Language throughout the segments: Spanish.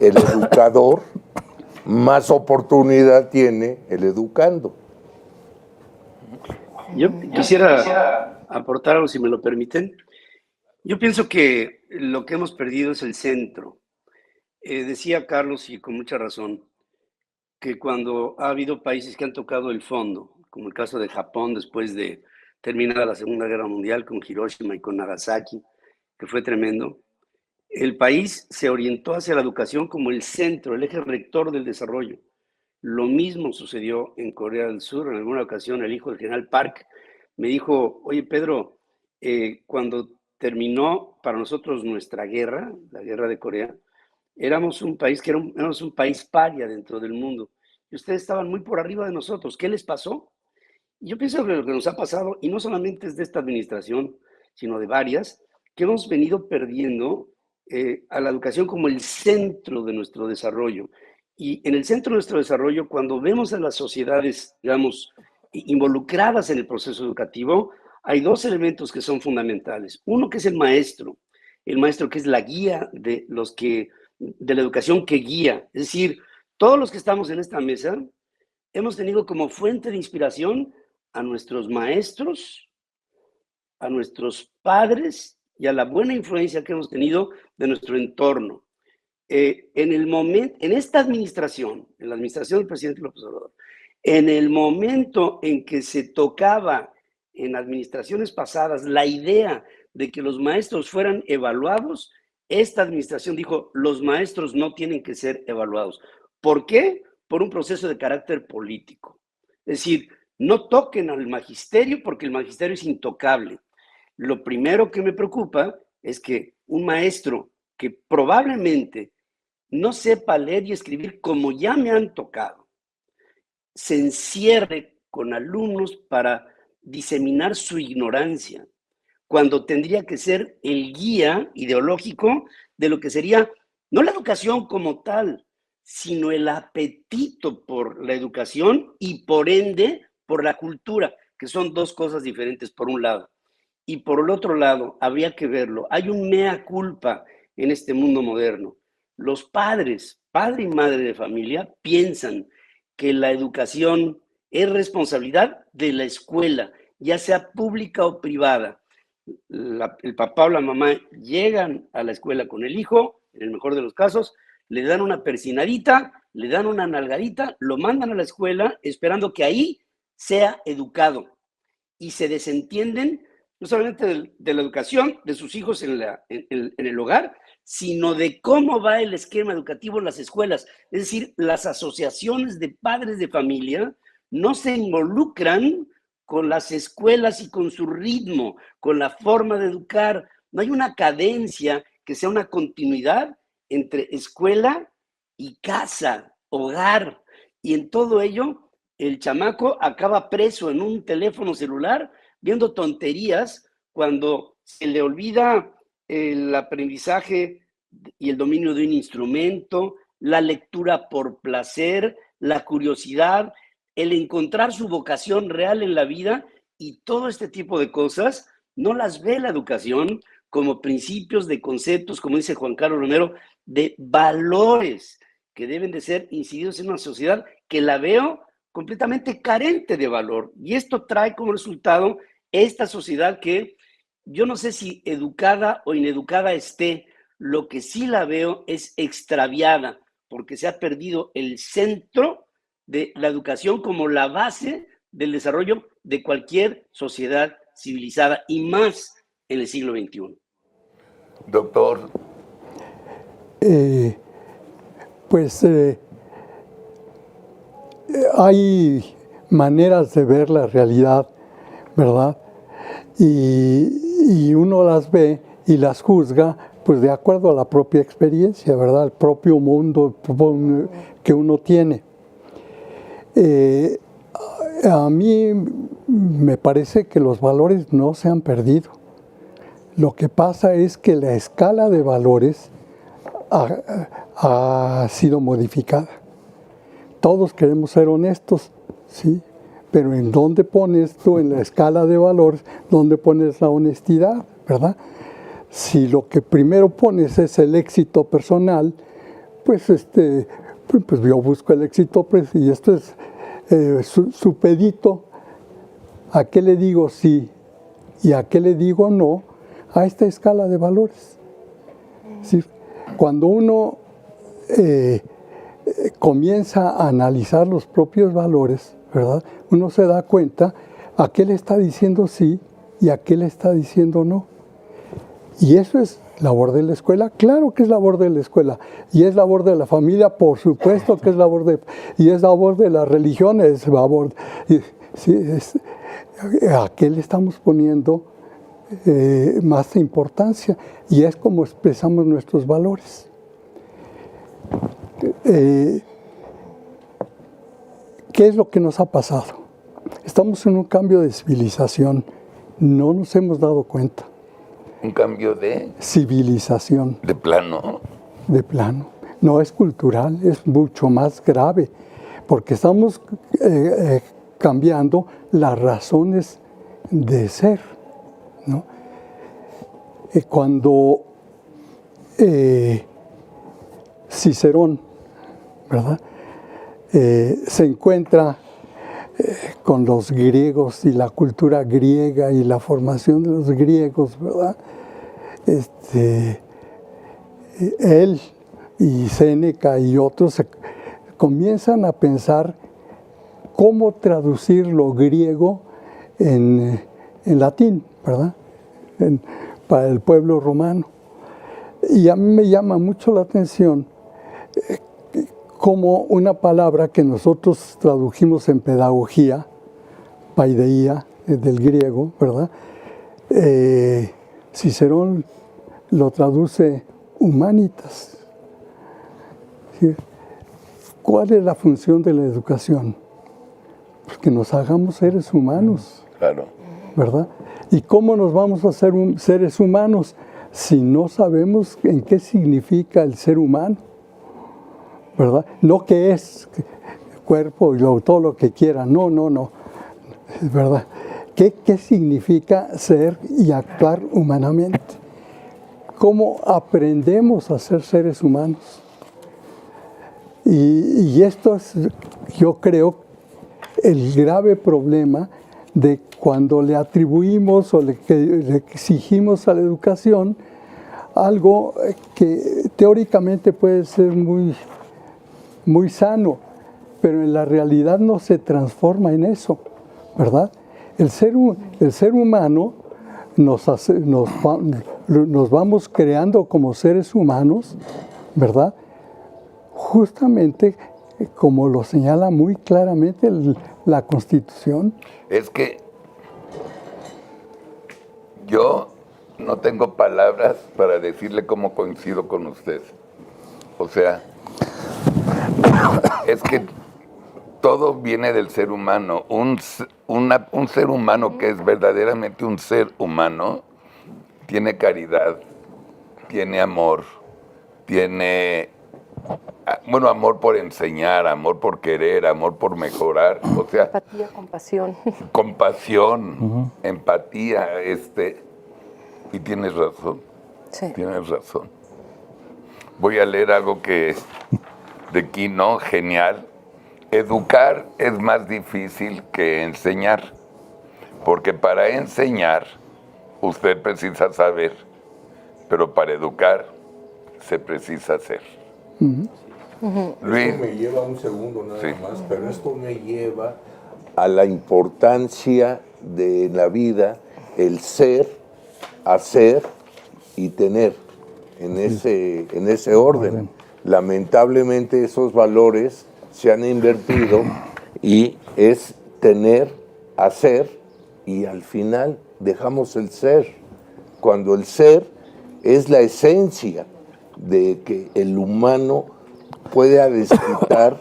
el educador, más oportunidad tiene el educando. Yo quisiera aportar algo, si me lo permiten. Yo pienso que lo que hemos perdido es el centro. Decía Carlos, y con mucha razón, que cuando ha habido países que han tocado el fondo, como el caso de Japón después de terminada la Segunda Guerra Mundial con Hiroshima y con Nagasaki, que fue tremendo, el país se orientó hacia la educación como el centro, el eje rector del desarrollo. Lo mismo sucedió en Corea del Sur. En alguna ocasión el hijo del general Park me dijo, oye Pedro, cuando terminó para nosotros nuestra guerra, la guerra de Corea, éramos un país éramos un país paria dentro del mundo y ustedes estaban muy por arriba de nosotros. ¿Qué les pasó? Y yo pienso que lo que nos ha pasado, y no solamente es de esta administración, sino de varias, que hemos venido perdiendo a la educación como el centro de nuestro desarrollo. Y en el centro de nuestro desarrollo, cuando vemos a las sociedades, digamos, involucradas en el proceso educativo, hay dos elementos que son fundamentales. Uno que es el maestro que es la guía de la educación que guía. Es decir, todos los que estamos en esta mesa hemos tenido como fuente de inspiración a nuestros maestros, a nuestros padres y a la buena influencia que hemos tenido de nuestro entorno. En esta administración, en la administración del presidente López Obrador, en el momento en que se tocaba en administraciones pasadas la idea de que los maestros fueran evaluados, esta administración dijo, los maestros no tienen que ser evaluados. ¿Por qué? Por un proceso de carácter político. Es decir, no toquen al magisterio porque el magisterio es intocable. Lo primero que me preocupa es que un maestro que probablemente no sepa leer y escribir como ya me han tocado, se encierre con alumnos para diseminar su ignorancia, cuando tendría que ser el guía ideológico de lo que sería, no la educación como tal, sino el apetito por la educación y por ende por la cultura, que son dos cosas diferentes por un lado. Y por el otro lado, habría que verlo, hay un mea culpa en este mundo moderno. Los padres, padre y madre de familia, piensan que la educación es responsabilidad de la escuela, ya sea pública o privada. El papá o la mamá llegan a la escuela con el hijo, en el mejor de los casos, le dan una persinadita, le dan una nalgadita, lo mandan a la escuela esperando que ahí sea educado y se desentienden no solamente de la educación de sus hijos en el hogar, sino de cómo va el esquema educativo en las escuelas. Es decir, las asociaciones de padres de familia no se involucran con las escuelas y con su ritmo, con la forma de educar. No hay una cadencia que sea una continuidad entre escuela y casa, hogar. Y en todo ello, el chamaco acaba preso en un teléfono celular viendo tonterías cuando se le olvida el aprendizaje y el dominio de un instrumento, la lectura por placer, la curiosidad, el encontrar su vocación real en la vida, y todo este tipo de cosas no las ve la educación como principios de conceptos, como dice Juan Carlos Romero, de valores que deben de ser incididos en una sociedad que la veo completamente carente de valor. Y esto trae como resultado esta sociedad que yo no sé si educada o ineducada esté, lo que sí la veo es extraviada, porque se ha perdido el centro de la educación como la base del desarrollo de cualquier sociedad civilizada y más en el siglo XXI. Doctor. Hay maneras de ver la realidad, ¿verdad? Y uno las ve y las juzga pues de acuerdo a la propia experiencia, ¿verdad? El propio mundo que uno tiene. A mí me parece que los valores no se han perdido. Lo que pasa es que la escala de valores ha sido modificada. Todos queremos ser honestos, ¿sí? Pero ¿en dónde pones tú en la escala de valores, dónde pones la honestidad, verdad? Si lo que primero pones es el éxito personal, pues, pues yo busco el éxito, pues, y esto es su pedito, ¿a qué le digo sí y a qué le digo no? A esta escala de valores. ¿Sí? Cuando uno comienza a analizar los propios valores, ¿verdad? Uno se da cuenta a qué le está diciendo sí y a qué le está diciendo no. Y eso es labor de la escuela, claro que es labor de la escuela. Y es labor de la familia, por supuesto que es labor de... Y es labor de las religiones, labor... Sí, ¿a qué le estamos poniendo más importancia? Y es como expresamos nuestros valores. ¿Qué es lo que nos ha pasado? Estamos en un cambio de civilización. No nos hemos dado cuenta. Un cambio de Civilización. De plano. De plano. No es cultural, es mucho más grave, porque estamos cambiando las razones de ser, ¿no? Cuando Cicerón, ¿verdad?, se encuentra con los griegos y la cultura griega y la formación de los griegos, ¿verdad? Él y Séneca y otros comienzan a pensar cómo traducir lo griego en latín, ¿verdad? Para el pueblo romano. Y a mí me llama mucho la atención como una palabra que nosotros tradujimos en pedagogía, paideia, del griego, ¿verdad? Cicerón lo traduce humanitas. ¿Sí? ¿Cuál es la función de la educación? Pues que nos hagamos seres humanos. Claro. ¿Verdad? ¿Y cómo nos vamos a hacer seres humanos si no sabemos en qué significa el ser humano? ¿Verdad? No que es cuerpo y todo lo que quiera, no. ¿Verdad? ¿Qué significa ser y actuar humanamente? ¿Cómo aprendemos a ser seres humanos? Y esto es, yo creo, el grave problema de cuando le atribuimos o le exigimos a la educación algo que teóricamente puede ser muy sano, pero en la realidad no se transforma en eso, ¿verdad? El ser humano nos vamos creando como seres humanos, ¿verdad? Justamente como lo señala muy claramente la Constitución. Es que yo no tengo palabras para decirle cómo coincido con usted. O sea, es que todo viene del ser humano. Un ser humano que es verdaderamente un ser humano tiene caridad, tiene amor, tiene, bueno, amor por enseñar, amor por querer, amor por mejorar. O sea, empatía, compasión. Compasión, empatía, y tienes razón. Sí. Tienes razón. Voy a leer algo que de Quino, genial. Educar es más difícil que enseñar, porque para enseñar usted precisa saber, pero para educar se precisa ser. Luis. Esto me lleva un segundo nada Sí. más, pero esto me lleva a la importancia de la vida, el ser, hacer y tener en ese orden. Lamentablemente esos valores se han invertido y es tener, hacer y al final dejamos el ser, cuando el ser es la esencia de que el humano puede disfrutar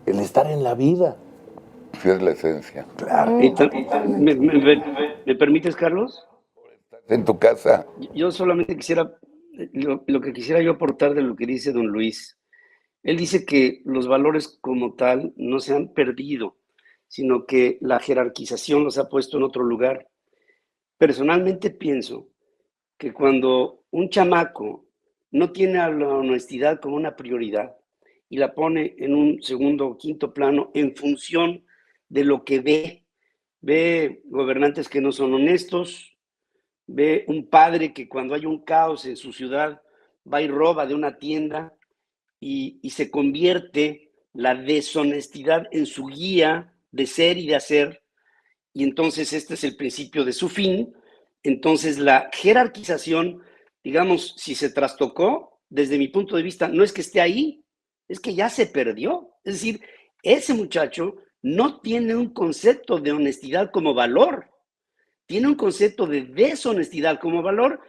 el estar en la vida. Sí, es la esencia. Claro. ¿Me permites, Carlos? En tu casa. Yo solamente quisiera, lo que quisiera yo aportar de lo que dice don Luis. Él dice que los valores como tal no se han perdido, sino que la jerarquización los ha puesto en otro lugar. Personalmente pienso que cuando un chamaco no tiene a la honestidad como una prioridad y la pone en un segundo o quinto plano en función de lo que ve. Ve gobernantes que no son honestos, ve un padre que cuando hay un caos en su ciudad va y roba de una tienda y se convierte la deshonestidad en su guía de ser y de hacer, y entonces este es el principio de su fin. Entonces la jerarquización, digamos, si se trastocó, desde mi punto de vista, no es que esté ahí, es que ya se perdió. Es decir, ese muchacho no tiene un concepto de honestidad como valor, tiene un concepto de deshonestidad como valor,